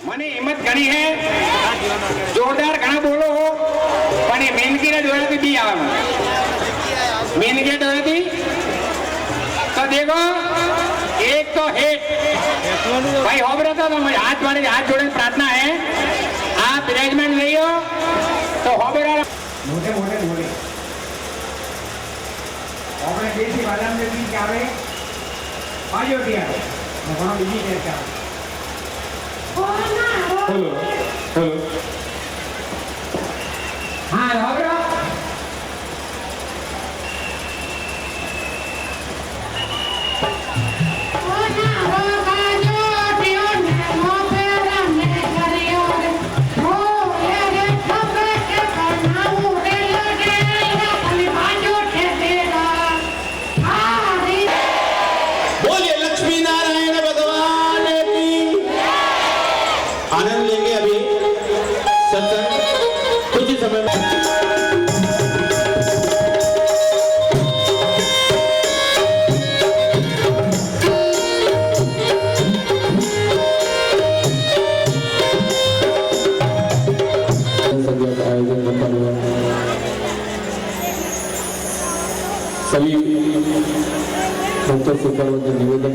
મને હિંમત ઘણી હે જોરદાર ઘણા બોલો પણ એ મેનગીને જોયાથી બી આવે मेनगे थी तो देखो एक तो हेट भाई हो रहा था तो हाथ वाले हाथ जोड़े प्रार्थना है आप विराजमान नहीं हो तो हो रहा मोटे मोटे बोले अपने देशी बादाम में भी क्या है बाजू दिया वहां भी क्या हेलो हेलो हाँ हो रहा आनंद लेंगे अभी सत्संग कुछ ही समय में आयोजन करता हुआ सभी भक्तों से निवेदन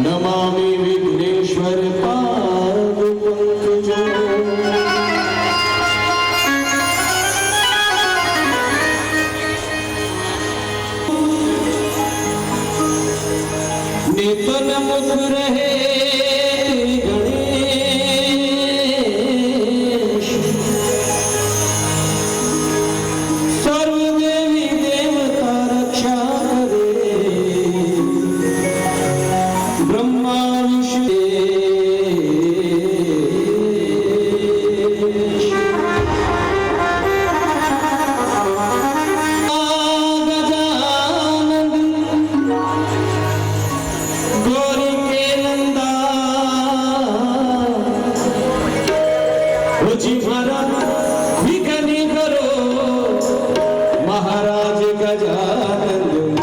नमामि विघ्नेश्वर पाद पंकजो नितन मुख रहे महाराज गजानंद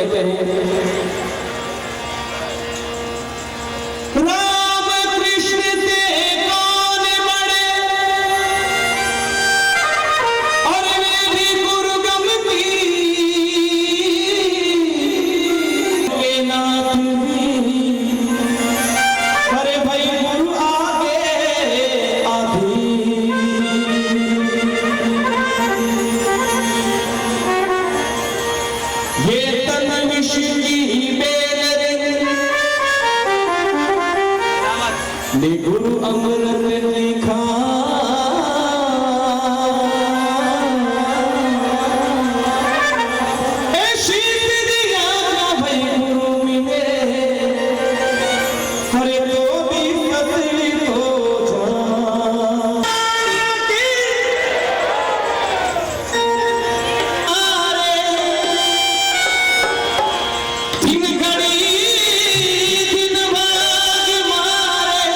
कहते हैं, राम कृष्ण से कौन बड़े और वे भी गुरुगम की वे नाथ भी, अरे भाई गुरु आगे आधी, ये तन विष की बेदरे ने गुरु अमृत लिखा, ऐसी दिया भाई गुरु मिले, हरे तो भी फसली हो जा, दिन घड़ी दिन भाग मारे,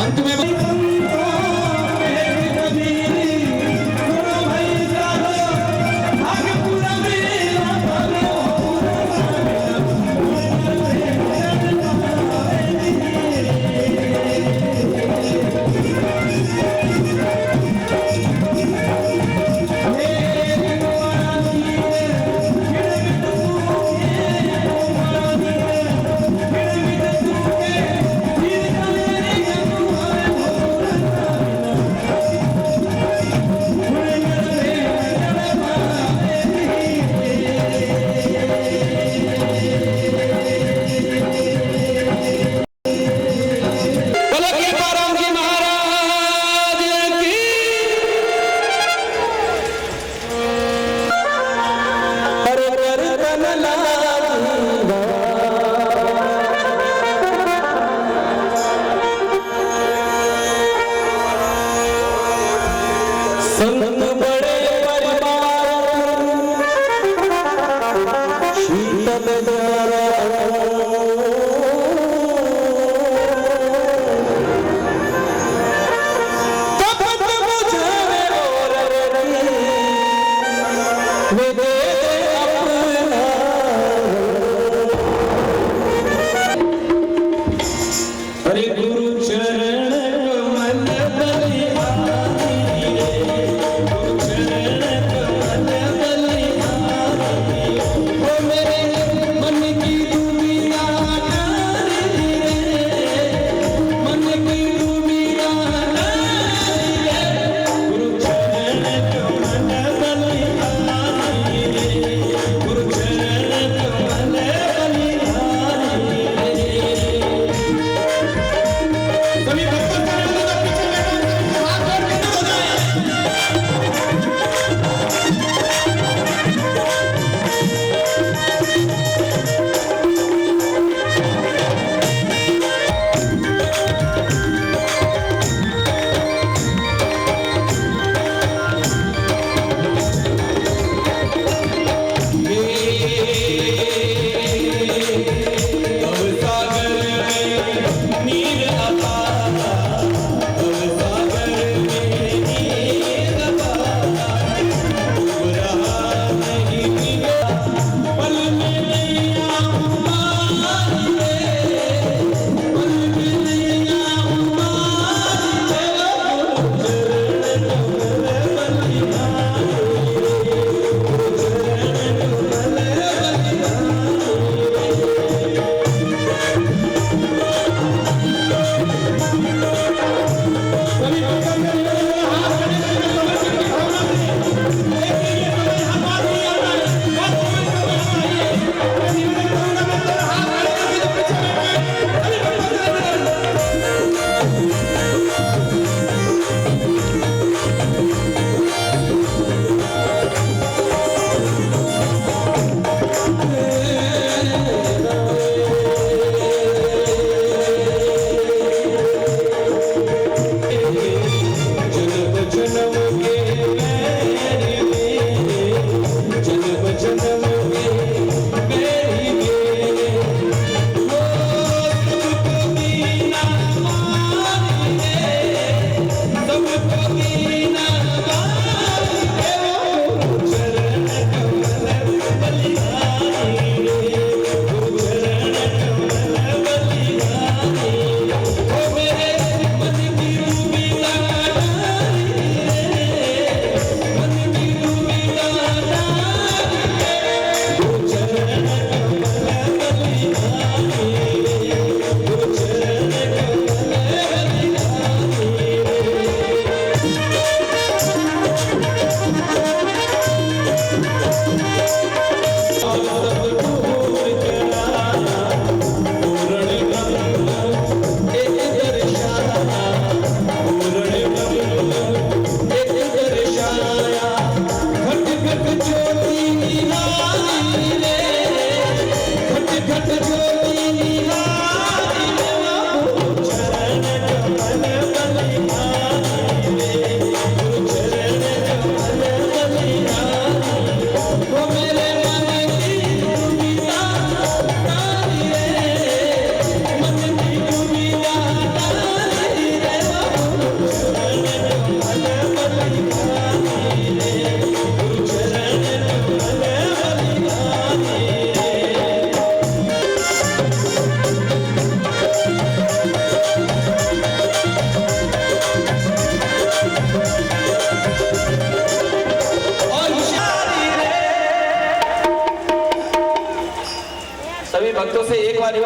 अंत में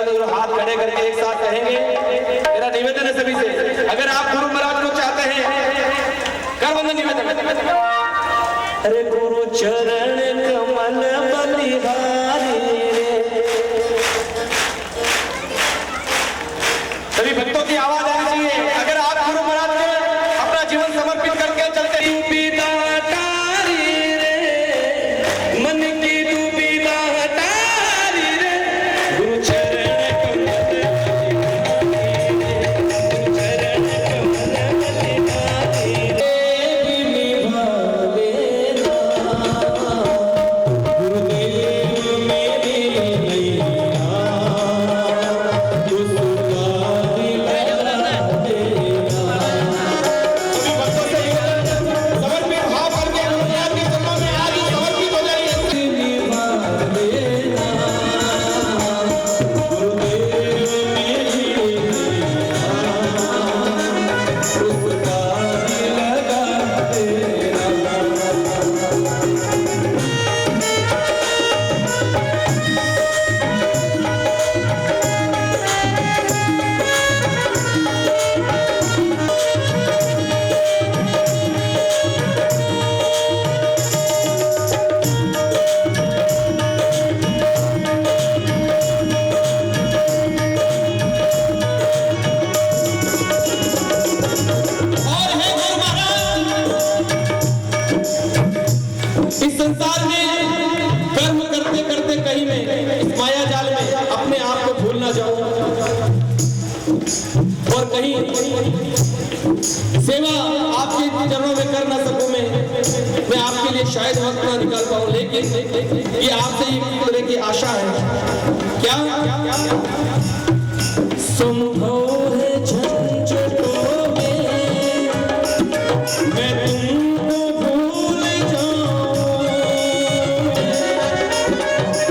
चारों तरफ हाथ खड़े करके एक साथ कहेंगे। मेरा निवेदन है सभी से, अगर आप गुरु महाराज को चाहते हैं, कर बंधन निवेदन। अरे गुरु चरण कमल बलिहारी सभी भक्तों की आवाज आनी चाहिए। अगर आप गुरु महाराज को अपना जीवन समर्पित करके चलते हैं। डूबीदा हटारी रे मन की डूबीदा हटारी रे गुरु चरण कमल इस संसार में कर्म करते करते कहीं में इस माया जाल में अपने आप को भूल ना जाऊं और कहीं सेवा आपके चरणों में कर ना सकूं। मैं आपके लिए शायद वक्त ना निकाल पाऊं, लेकिन ये आपसे एक तरह की आशा है। क्या संभव है झंझटों में मैं तुमको भूल जाऊं,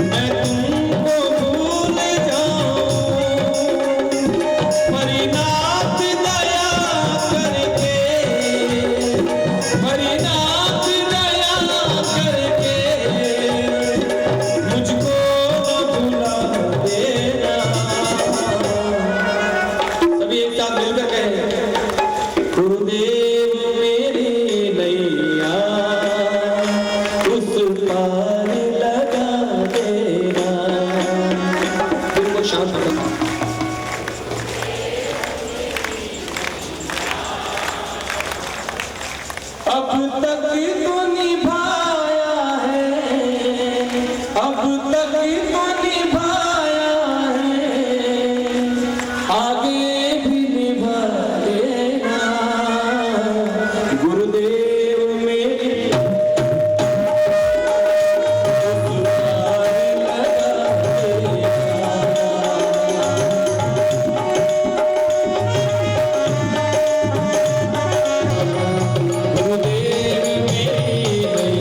मैं तुमको भूल जाऊं, परिनाथ दया करके, परिनाथ दया करके मुझको न भुला देना। सभी एक साथ मिलकर कहें, गुरुदेव मेरी नैया उस पार लगा देना। दिल को शांत रखना। अब तक तो निभाया है, अब तक तो निभाया है, आगे भी निभा देना। गुरुदेव मेरी गुरुदेव मेरी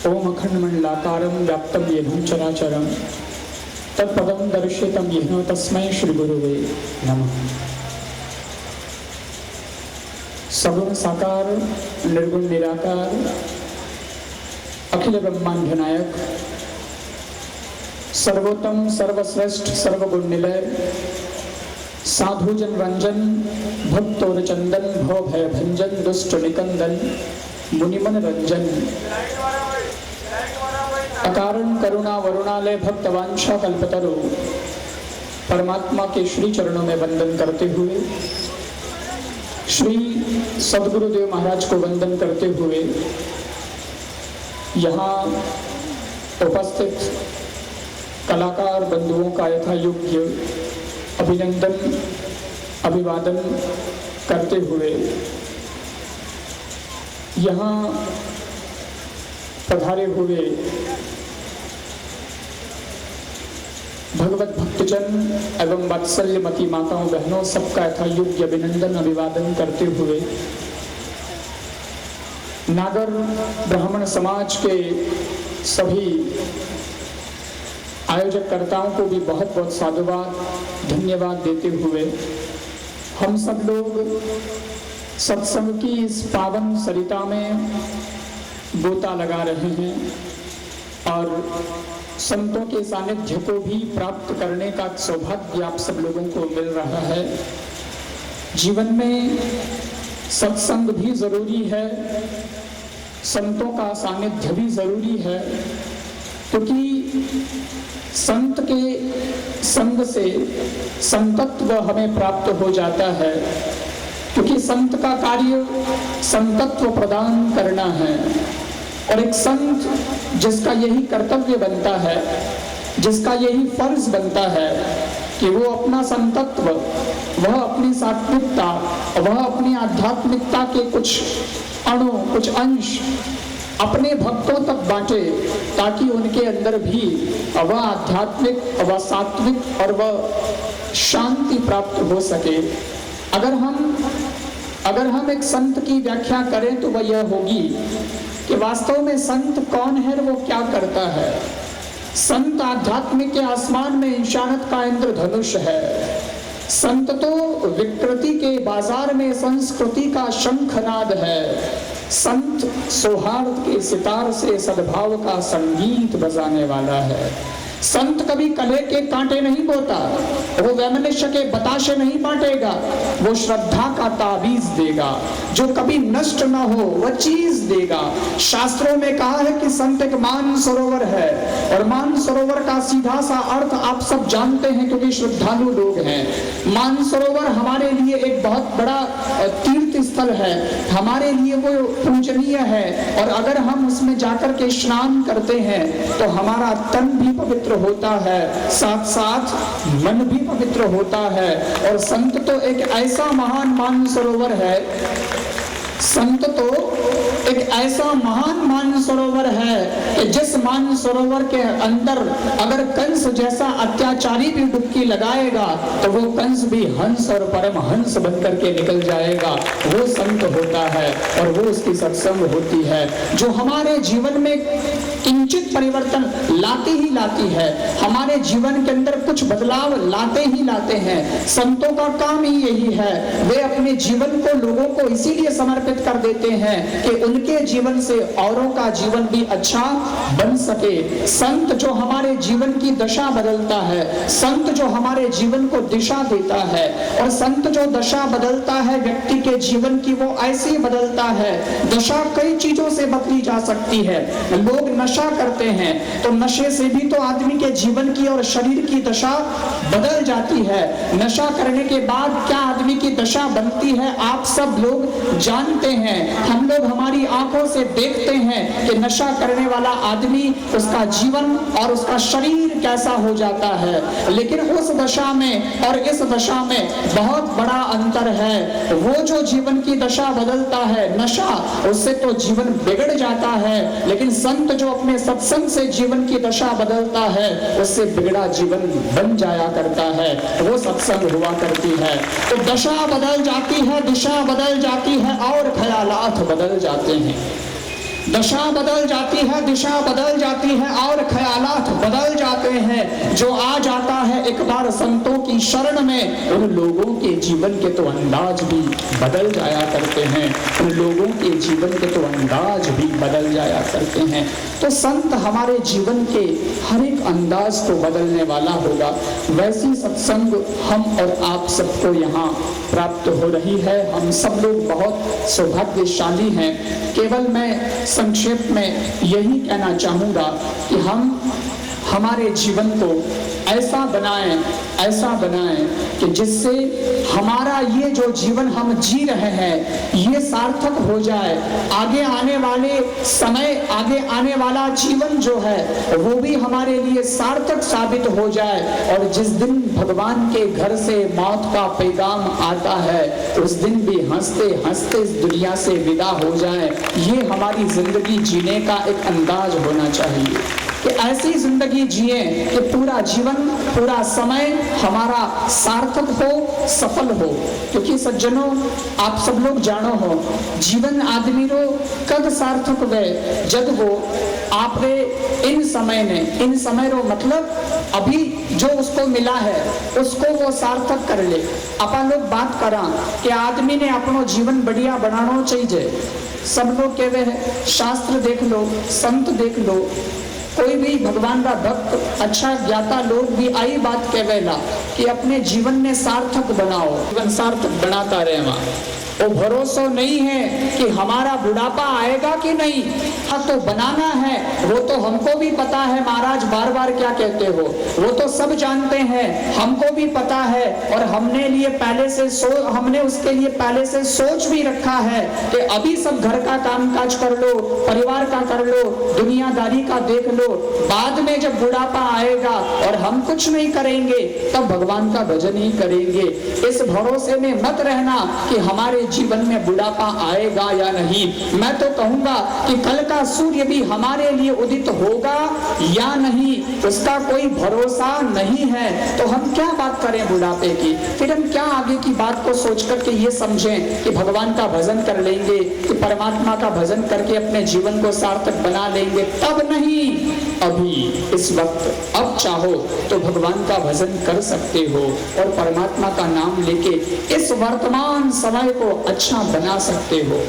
ओम अखंडमंडलाकारं व्याप्तं येन चराचरं तत्पदं दर्शितं येन तस्मै श्री गुरुवे नमः। सगुण साकार निर्गुण निराकार अखिल ब्रह्मांड नायक सर्वोत्तम सर्वश्रेष्ठ सर्वगुण निलय साधु जन रंजन भक्तोर चंदन भव भय भंजन दुष्ट निकंदन मुनिमन रंजन अकारण करुणा वरुणालय भक्त वांछा कल्पतरु परमात्मा के श्री चरणों में वंदन करते हुए, श्री सदगुरुदेव महाराज को वंदन करते हुए यहाँ उपस्थित कलाकार बंधुओं का यथा योग्य अभिनंदन अभिवादन करते हुए यहाँ पधारे हुए भगवत भक्तजन एवं वात्सल्यमती माताओं बहनों सबका यथा योग्य अभिनंदन अभिवादन करते हुए नागर ब्राह्मण समाज के सभी आयोजककर्ताओं को भी बहुत बहुत साधुवाद धन्यवाद देते हुए हम सब लोग सत्संग की इस पावन सरिता में गोता लगा रहे हैं और संतों के सानिध्य को भी प्राप्त करने का सौभाग्य आप सब लोगों को मिल रहा है। जीवन में सत्संग भी जरूरी है, संतों का सानिध्य भी जरूरी है, क्योंकि संत के संग से संतत्व हमें प्राप्त हो जाता है, क्योंकि संत का कार्य संतत्व प्रदान करना है। और एक संत जिसका यही कर्तव्य बनता है, जिसका यही फर्ज बनता है कि वो अपना संतत्व, वह अपनी सात्विकता, वह अपनी आध्यात्मिकता के कुछ अणु कुछ अंश अपने भक्तों तक बांटे, ताकि उनके अंदर भी वह आध्यात्मिक वह सात्विक और वह शांति प्राप्त हो सके। अगर हम एक संत की व्याख्या करें तो वह यह होगी कि वास्तव में संत कौन है, वो क्या करता है। संत आध्यात्म के आसमान में इंसानत का इंद्रधनुष है। संत तो विकृति के बाजार में संस्कृति का शंखनाद है। संत सौहार्द के सितार से सद्भाव का संगीत बजाने वाला है। संत कभी कलह के कांटे नहीं बोता, वो वैमनस्य के बताशे नहीं बांटेगा, वो श्रद्धा का ताबीज देगा। जो कभी नष्ट न हो वह चीज देगा। शास्त्रों में कहा है कि संत एक मान सरोवर है, और मान सरोवर का सीधा सा अर्थ आप सब जानते हैं क्योंकि श्रद्धालु लोग हैं। मान सरोवर हमारे लिए एक बहुत बड़ा तीर्थ स्थल है, हमारे लिए वो पूजनीय है, और अगर हम उसमें जाकर के स्नान करते हैं तो हमारा तन भी पवित्र होता है, साथ साथ मन भी पवित्र होता है। और संत तो एक ऐसा महान मान सरोवर है, संत तो एक ऐसा महान मान सरोवर है कि जिस मान सरोवर के अंदर अगर कंस जैसा अत्याचारी भी डुबकी लगाएगा तो वो कंस भी हंस और परम हंस बनकर के निकल जाएगा। वो संत होता है और वो उसकी सत्संग होती है, जो हमारे जीवन में किंचित परिवर्तन लाती ही लाती है, हमारे जीवन के अंदर कुछ बदलाव लाते ही लाते हैं। संतों का काम ही यही है, वे अपने जीवन को लोगों को इसीलिए समर्पित कर देते हैं कि उनके जीवन से औरों का जीवन भी अच्छा बन सके। संत जो हमारे जीवन की दशा बदलता है, संत जो हमारे जीवन को दिशा देता है, और संत जो दशा बदलता है व्यक्ति के जीवन की, वो ऐसे बदलता है। दशा कई चीजों से बदली जा सकती है। लोग नशा करते हैं तो नशे से भी तो आदमी के जीवन की और शरीर की दशा बदल जाती है। नशा करने के बाद क्या आदमी की दशा बनती है आप सब लोग जानते हैं। हम लोग हमारी आंखों से देखते हैं कि नशा करने वाला आदमी, उसका जीवन और उसका शरीर कैसा हो जाता है। लेकिन उस दशा में और इस दशा में बहुत बड़ा अंतर है। वो जो जीवन की दशा बदलता है, नशा, उससे तो जीवन बिगड़ जाता है, लेकिन संत जो अपने सत्संग से जीवन की दशा बदलता है, उससे बिगड़ा जीवन बन जाया करता है। वो सत्संग हुआ करती है। तो दशा बदल जाती है, दिशा बदल जाती है और ख्यालात बदल जाते हैं। दशा बदल जाती है, दिशा बदल जाती है और ख्यालात बदल जाते हैं। जो आ जाता है एक बार संतों की शरण में, उन लोगों के जीवन के तो अंदाज भी बदल जाया करते हैं, उन लोगों के जीवन के तो अंदाज भी बदल जाया करते हैं। तो संत हमारे जीवन के हर एक अंदाज को बदलने वाला होगा। वैसी सत्संग हम और आप सबको यहाँ प्राप्त हो रही है। हम सब लोग बहुत सौभाग्यशाली हैं। केवल मैं संक्षेप में यही कहना चाहूँगा कि हम हमारे जीवन को ऐसा बनाएं कि जिससे हमारा ये जो जीवन हम जी रहे हैं ये सार्थक हो जाए। आगे आने वाले समय, आगे आने वाला जीवन जो है वो भी हमारे लिए सार्थक साबित हो जाए। और जिस दिन भगवान के घर से मौत का पैगाम आता है उस दिन भी हंसते हंसते इस दुनिया से विदा हो जाए। ये हमारी जिंदगी जीने का एक अंदाज होना चाहिए कि ऐसी जिंदगी जिए कि पूरा जीवन, पूरा समय हमारा सार्थक हो, सफल हो। क्योंकि सज्जनों, आप सब लोग जानो हो, जीवन आदमी रो कद सार्थक वे जब वो आपने इन समय रो मतलब अभी जो उसको मिला है उसको वो सार्थक कर ले। अपन लोग बात करा कि आदमी ने अपनो जीवन बढ़िया बनाना चाहिए। सब लोग कहते हैं, शास्त्र देख लो, संत देख लो, कोई भी भगवान का भक्त, अच्छा ज्ञाता लोग भी आई बात कहवेला कि अपने जीवन में सार्थक बनाओ, जीवन सार्थक बनाता रहे। वहां वो भरोसा नहीं है कि हमारा बुढ़ापा आएगा कि नहीं। हाँ, तो बनाना है वो तो हमको भी पता है। महाराज बार बार क्या कहते हो, वो तो सब जानते हैं, हमको भी पता है। और हमने उसके लिए पहले से सोच भी रखा है कि अभी सब घर का कामकाज कर लो, परिवार का कर लो, दुनियादारी का देख लो, बाद में जब बुढ़ापा आएगा और हम कुछ नहीं करेंगे तब भगवान का भजन ही करेंगे। इस भरोसे में मत रहना कि हमारे जीवन में बुढ़ापा आएगा या नहीं। मैं तो कहूंगा कि कल का सूर्य भी हमारे लिए उदित होगा या नहीं, उसका कोई भरोसा नहीं है। तो हम क्या बात करें बुढ़ापे की, फिर हम क्या आगे की बात को सोच करके ये समझें कि भगवान का भजन कर लेंगे, कि परमात्मा का भजन करके अपने जीवन को सार्थक बना लेंगे। तब नहीं, अभी इस वक्त अब चाहो तो भगवान का भजन कर सकते हो और परमात्मा का नाम लेके इस वर्तमान समय को अच्छा बना सकते हो।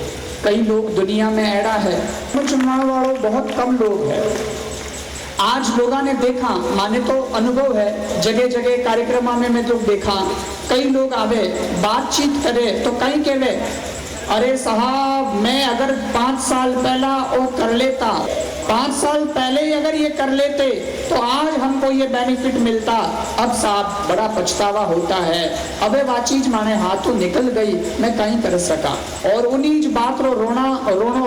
कई लोग दुनिया में ऐड़ा है, चुनाव वालों बहुत कम लोग हैं। आज लोगों ने देखा, माने तो अनुभव है, जगह जगह कार्यक्रम में मैं तो देखा, कई लोग आवे बातचीत करे तो कई कहवे, अरे साहब मैं अगर 5 साल पहला वो कर लेता, 5 साल पहले ही अगर ये कर लेते तो आज हमको ये बेनिफिट मिलता। अब साहब बड़ा पछतावा होता है, अबे वो चीज माने हाथों निकल गई, मैं कहीं कर सका। और उन्हीं बात रो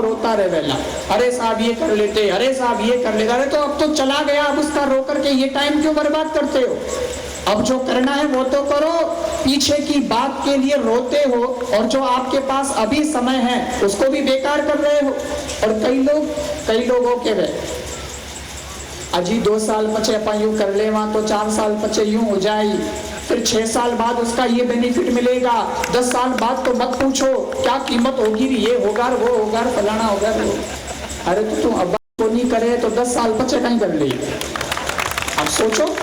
रोता रहे वेला, अरे साहब ये कर लेते, अरे साहब ये कर लेते। अरे तो अब तो चला गया, अब उसका रो करके ये टाइम क्यों बर्बाद करते हो? अब जो करना है वो तो करो, पीछे की बात के लिए रोते हो और जो आपके पास अभी समय है उसको भी बेकार कर रहे हो। और कई लोगों के वे अजी 2 साल पचे अपन यूं कर ले, वहां तो 4 साल पचे यूं हो जाए, फिर 6 साल बाद उसका ये बेनिफिट मिलेगा, 10 साल बाद तो मत पूछो क्या कीमत होगी, ये होगा वो होगा फलाना होगा वो। अरे तो तू अब तो नहीं करे तो 10 साल पचे कहीं कर ले। अब सोचो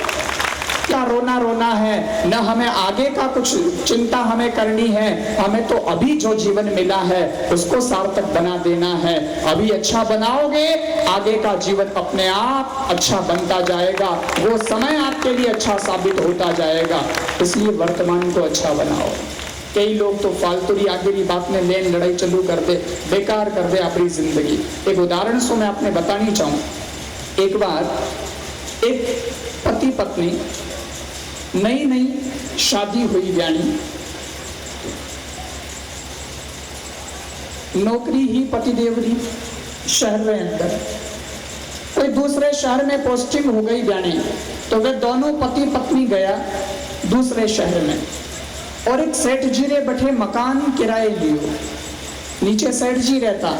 क्या रोना है, न हमें आगे का कुछ चिंता हमें करनी है, हमें तो अभी जो जीवन मिला है उसको सार्थक बना देना है। अभी अच्छा बनाओगे, आगे का जीवन अपने आप अच्छा बनता जाएगा, वो समय आपके लिए अच्छा साबित होता जाएगा। इसलिए वर्तमान को अच्छा बनाओ। कई लोग तो फालतू आगे की बात में लेन लड़ाई चालू कर दे, बेकार कर दे अपनी जिंदगी। एक उदाहरण से मैं आपने बतानी चाहूँ। एक बार एक पति पत्नी नई शादी हुई, ब्याणी नौकरी ही पतिदेवरी शहर में अंदर, कोई दूसरे शहर में पोस्टिंग हो गई ब्याणी, तो वे दोनों पति पत्नी गया दूसरे शहर में और एक सेठ जी रे बैठे मकान किराए लियो। नीचे सेठ जी रहता,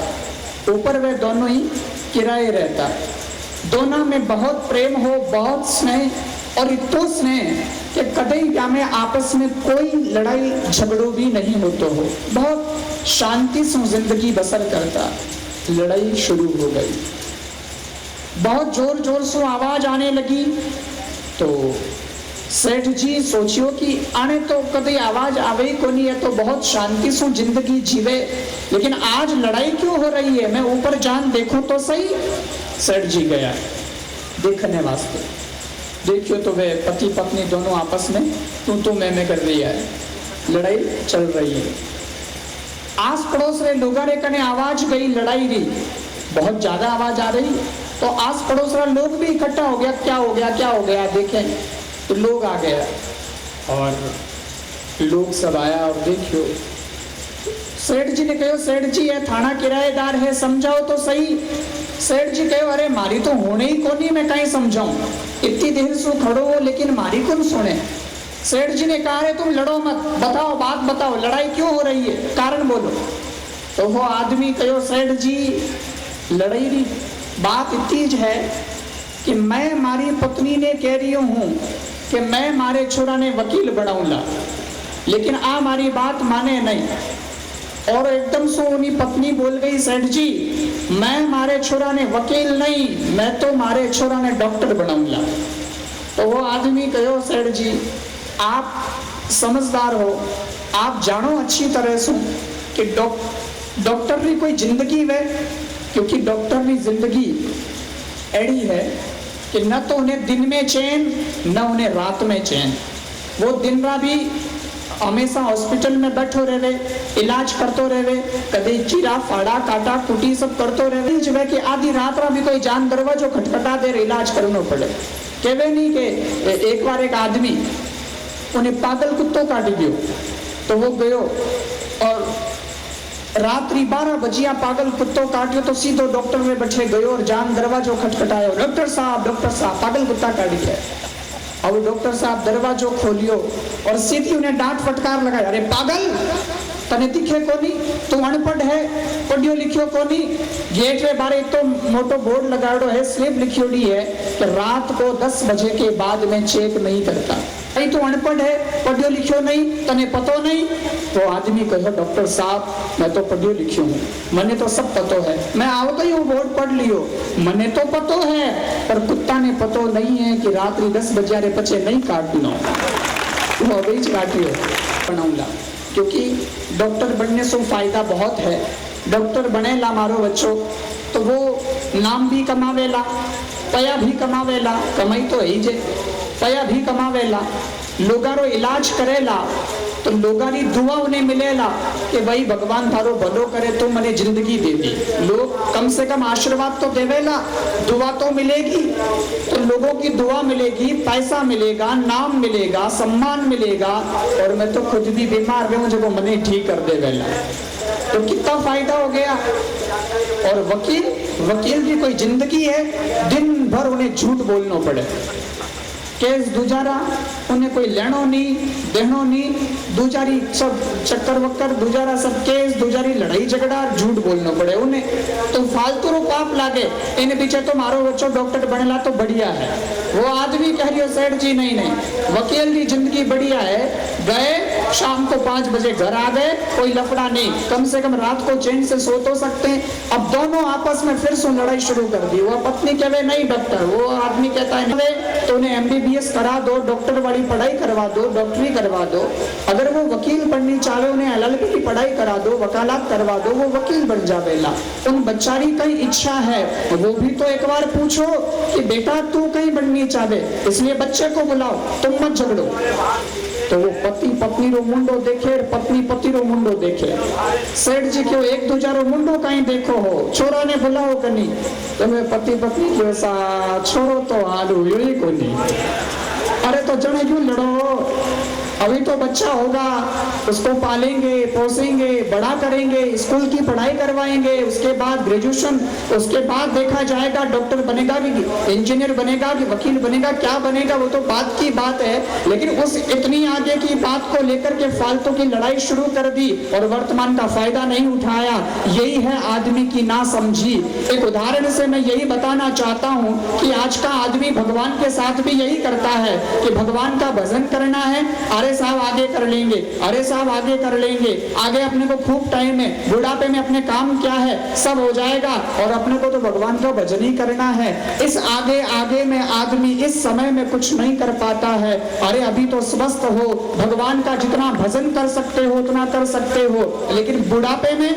ऊपर वे दोनों ही किराए रहता। दोनों में बहुत प्रेम हो, बहुत स्नेह, और इतो स्नेह कि कदई क्या में आपस में कोई लड़ाई झगड़ो भी नहीं होते हो, बहुत शांति से जिंदगी बसर करता। लड़ाई शुरू हो गई। बहुत जोर जोर से आवाज आने लगी। तो सेठ जी सोचियो कि आने तो कभी आवाज आवे ही को नहीं है, तो बहुत शांति से जिंदगी जीवे, लेकिन आज लड़ाई क्यों हो रही है, मैं ऊपर जान देखूं तो सही। सेठ जी गया देखने वास्ते। देखियो तो वे पति पत्नी दोनों आपस में तू मैं कर रही है, लड़ाई चल रही है। आस पड़ोस रे लोग कने आवाज गई लड़ाई री, बहुत ज्यादा आवाज आ रही। तो आस पड़ोस रे लोग भी इकट्ठा हो गया, क्या हो गया क्या हो गया, देखें तो लोग आ गया और लोग सब आया। और देखियो सेठ जी ने कहो, सेठ जी है थाना किराएदार है, समझाओ तो सही। सेठ जी कहो, अरे मारी तो होने ही कोनी, मैं कहीं समझाऊं, इतनी देर से खड़ो हो लेकिन मारी कौन सुने। सेठ जी ने कहा, अरे तुम लड़ो मत, बताओ बात बताओ, लड़ाई क्यों हो रही है, कारण बोलो। तो वो आदमी कहो, सेठ जी लड़ाई री बात इतनी है कि मैं मारी पत्नी ने कह रही हूं कि मैं मारे छोरा ने वकील बनाऊंगा, लेकिन आ मारी बात माने नहीं। और एकदम से उन्हीं पत्नी बोल गई, सेठ जी मैं मारे छोरा ने वकील नहीं, मैं तो मारे छोरा ने डॉक्टर बनाऊंगा। तो वो आदमी कहो, सेठ जी आप समझदार हो, आप जानो अच्छी तरह से कि डॉक्टर की कोई जिंदगी वे, क्योंकि डॉक्टर की जिंदगी ऐडी है कि न तो उन्हें दिन में चैन न उन्हें रात में चैन। वो दिन रात भी हमेशा हॉस्पिटल में बैठो रहे, इलाज करतो रहे, कभी चीरा फाड़ा काटा कुटी सब करतो रहे। जब कि आधी रात रा भी कोई जान दरवाजो खटखटा दे इलाज करनो पड़े। कहवे नहीं कि एक बार एक आदमी उन्हें पागल कुत्तो काट गयो, तो वो गयो और रात्रि 12 बजिया पागल कुत्तो काटियो, तो सीधो डॉक्टर में बैठे गयो और जान दरवाजो खटखटायो, डॉक्टर साहब पागल कुत्ता काट गया। अब डॉक्टर साहब दरवाजो खोलियो और सीधी उन्हें डांट फटकार लगाया, अरे पागल तने दिखे कोनी, तू अनपढ़ है, पढ़ियो लिखियो कोनी। गेट रे बारे तो मोटो बोर्ड लगाड़ो है, स्लिप लिखियोड़ी है कि रात को 10 बजे के बाद में चेक नहीं करता। भाई तू अनपढ़ है, पढ़ियो लिखियो नहीं, तने पतो नहीं। तो आदमी कहो, डॉक्टर साहब मैं तो पढ़ियो लिखियो हूँ, मने तो सब पतो है, मैं आवतो ही बोर्ड पढ़ लियो, मने तो पतो है, पर कुत्ता ने पतो नहीं है कि रात्रि 10 बजे रे पचे नहीं काटनो, वो अभी काटियो बनाऊंगा। क्योंकि डॉक्टर बनने से फायदा बहुत है। डॉक्टर बनेला मारो बच्चों तो वो नाम भी कमावेला, पैया भी कमावेला, कमाई तो है जे, पैया भी कमावेला, लोगारो इलाज करेला, तो लोगारी दुआ उन्हें मिलेला कि भाई भगवान थारो भलो करे तो मने जिंदगी दे दी। लोग कम से कम आशीर्वाद तो देवेला, दुआ तो मिलेगी, तो लोगों की दुआ मिलेगी, पैसा मिलेगा, नाम मिलेगा, सम्मान मिलेगा। और मैं तो खुद भी बीमार रहूं जब मने ठीक कर देवेला, तो कितना फायदा हो गया। और वकील की कोई जिंदगी है, दिन भर उन्हें झूठ बोलना पड़े, केस दूजारा उन्हें कोई लेनो नहीं देनो नहीं, दूजारी सब चक्कर वक्कर, दूजारा सब केस, दूजारी लड़ाई झगड़ा, झूठ बोलना पड़े उन्हें, तो फालतू रो पाप लागे। इन पीछे तो मारो बच्चों डॉक्टर बनेला तो बढ़िया है। वो आदमी कह रही सेठ जी नहीं वकील की जिंदगी बढ़िया है, गए शाम को 5 बजे घर आ गए, कोई लफड़ा नहीं, कम से कम रात को चैन से सो तो सकते हैं। अब दोनों आपस में फिर से लड़ाई शुरू कर दी। वो पत्नी कहे नहीं डॉक्टर, वो आदमी कहता है तो उन्हें MBBS करा दो, डॉक्टर वाली पढ़ाई करवा दो, डॉक्टरी करवा दो। अगर वो वकील बननी चाहे उन्हें LLB की पढ़ाई करा दो, वकालत करवा दो, वो वकील बन जावेला। उन बच्चारी कई इच्छा है, वो भी तो एक बार पूछो कि बेटा तू कहीं बननी चाहे, इसलिए बच्चे को बुलाओ, तुम मत झगड़ो। तो वो पति पत्नी रो मुंडो देखे, पत्नी पति रो मुंडो देखे। सेठ जी क्यों एक दूजा रो मुंडो कहीं देखो हो, छोरा ने बुलाओ कनी, तो मैं पति पत्नी क्यों सा छोरो तो हालू यही को नहीं। अरे तो जने क्यों लड़ो, अभी तो बच्चा होगा, उसको पालेंगे पोसेंगे, बड़ा करेंगे, स्कूल की पढ़ाई करवाएंगे, उसके बाद ग्रेजुएशन, उसके बाद देखा जाएगा डॉक्टर बनेगा कि इंजीनियर बनेगा कि वकील बनेगा, क्या बनेगा वो तो बात की बात है। लेकिन उस इतनी आगे की बात को लेकर के फालतू की लड़ाई शुरू कर दी और वर्तमान का फायदा नहीं उठाया। यही है आदमी की नासमझी। एक उदाहरण से मैं यही बताना चाहता हूँ कि आज का आदमी भगवान के साथ भी यही करता है कि भगवान का भजन करना है, अरे अरे साहब आगे कर लेंगे, अरे साहब आगे कर लेंगे, आगे अपने को खूब टाइम है, बुढ़ापे में अपने काम क्या है, सब हो जाएगा और अपने को तो भगवान का भजन ही करना है। इस आगे आगे में आदमी इस समय में कुछ नहीं कर पाता है। अरे अभी तो स्वस्थ हो, भगवान का जितना भजन कर सकते हो उतना कर सकते हो, लेकिन बुढ़ापे में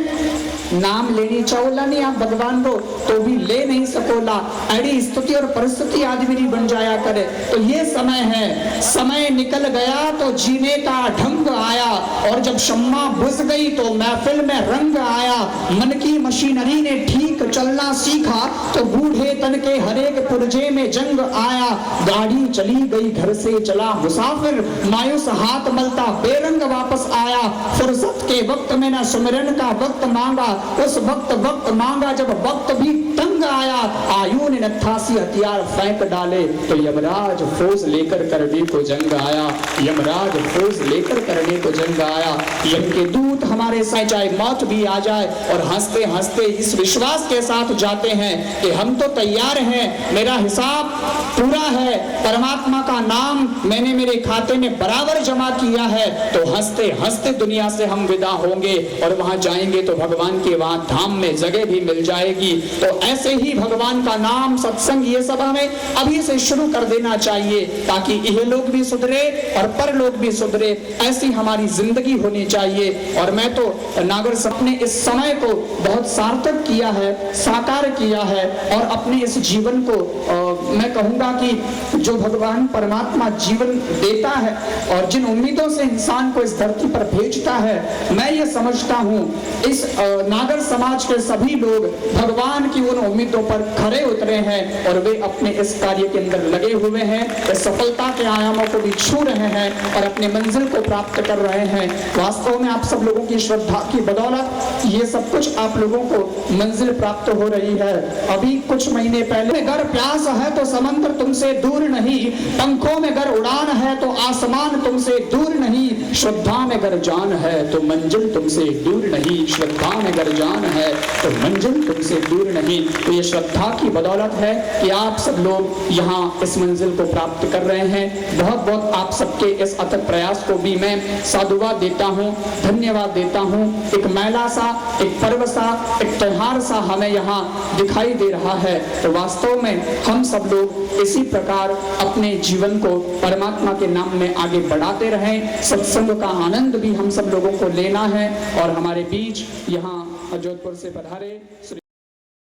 नाम लेनी चाहोला नहीं आप भगवान को तो भी ले नहीं सकोला। ऐडी स्तुति और परिस्थिति आदमी नहीं बन जाया करे। तो ये समय है, समय निकल गया तो जीने का ढंग आया, और जब शम्मा बुझ गई तो महफिल में रंग आया। मन की मशीनरी ने ठीक चलना सीखा तो बूढ़े तन के हरेक पुर्जे में जंग आया। गाड़ी चली गई घर से चला मुसाफिर, मायूस हाथ मलता बेरंग वापस आया। फुर्सत के वक्त में न सुमिरन का वक्त मांगा, उस वक्त मांगा जब वक्त भी तंग आया। आयु ने 88 हथियार फेंक डाले तो यमराज फौज लेकर करने को जंग आया। यमराज फौज लेकर करने को जंग आया। यम के दूत हमारे साथ चाहे मौत भी आ जाए और हंसते हंसते इस विश्वास के साथ जाते हैं कि हम तो तैयार हैं, मेरा हिसाब पूरा है, परमात्मा का नाम मैंने मेरे खाते में बराबर जमा किया है। तो हंसते हंसते दुनिया से हम विदा होंगे और वहां जाएंगे तो भगवान के वहां धाम में जगह भी मिल जाएगी। तो ऐसे ही भगवान का नाम, सत्संग, ये सब हमें अभी से शुरू कर देना चाहिए ताकि यह लोग भी सुधरे और परलोक भी सुधरे। ऐसी हमारी जिंदगी होनी चाहिए। और मैं तो नागर सपने इस समय को बहुत सार्थक किया है, साकार किया है, और अपने इस जीवन को मैं कहूंगा कि जो भगवान परमात्मा जीवन देता है और जिन उम्मीदों से इंसान को इस धरती पर भेजता है, मैं ये समझता हूं इस नागर समाज के सभी लोग भगवान की उन उम्मीदों पर खरे उतरे हैं और वे अपने इस कार्य के अंदर लगे हुए हैं, इस सफलता के आयामों को भी छू रहे हैं और अपने मंजिल को प्राप्त कर रहे हैं। वास्तव में आप सब लोगों की श्रद्धा की बदौलत ये सब कुछ आप लोगों को मंजिल प्राप्त हो रही है। अभी कुछ महीने पहले, अगर प्यास है तो समंदर तुमसे दूर नहीं, पंखों में अगर उड़ान है तो आसमान तुमसे दूर नहीं, श्रद्धा में अगर जान है तो मंजिल तुमसे दूर नहीं, श्रद्धा में अगर जान है तो मंजिल तुमसे दूर नहीं। तो ये श्रद्धा की बदौलत है कि आप सब लोग यहाँ इस मंजिल को प्राप्त कर रहे हैं। बहुत बहुत आप सबके इस अथक प्रयास को भी मैं साधुवाद देता हूँ, धन्यवाद देता हूँ। एक मेला सा, एक पर्व सा, एक त्योहार सा हमें यहाँ दिखाई दे रहा है। तो वास्तव में हम सब लोग इसी प्रकार अपने जीवन को परमात्मा के नाम में आगे बढ़ाते रहें। सत्संग का आनंद भी हम सब लोगों को लेना है। और हमारे बीच यहाँ जोधपुर से पधारे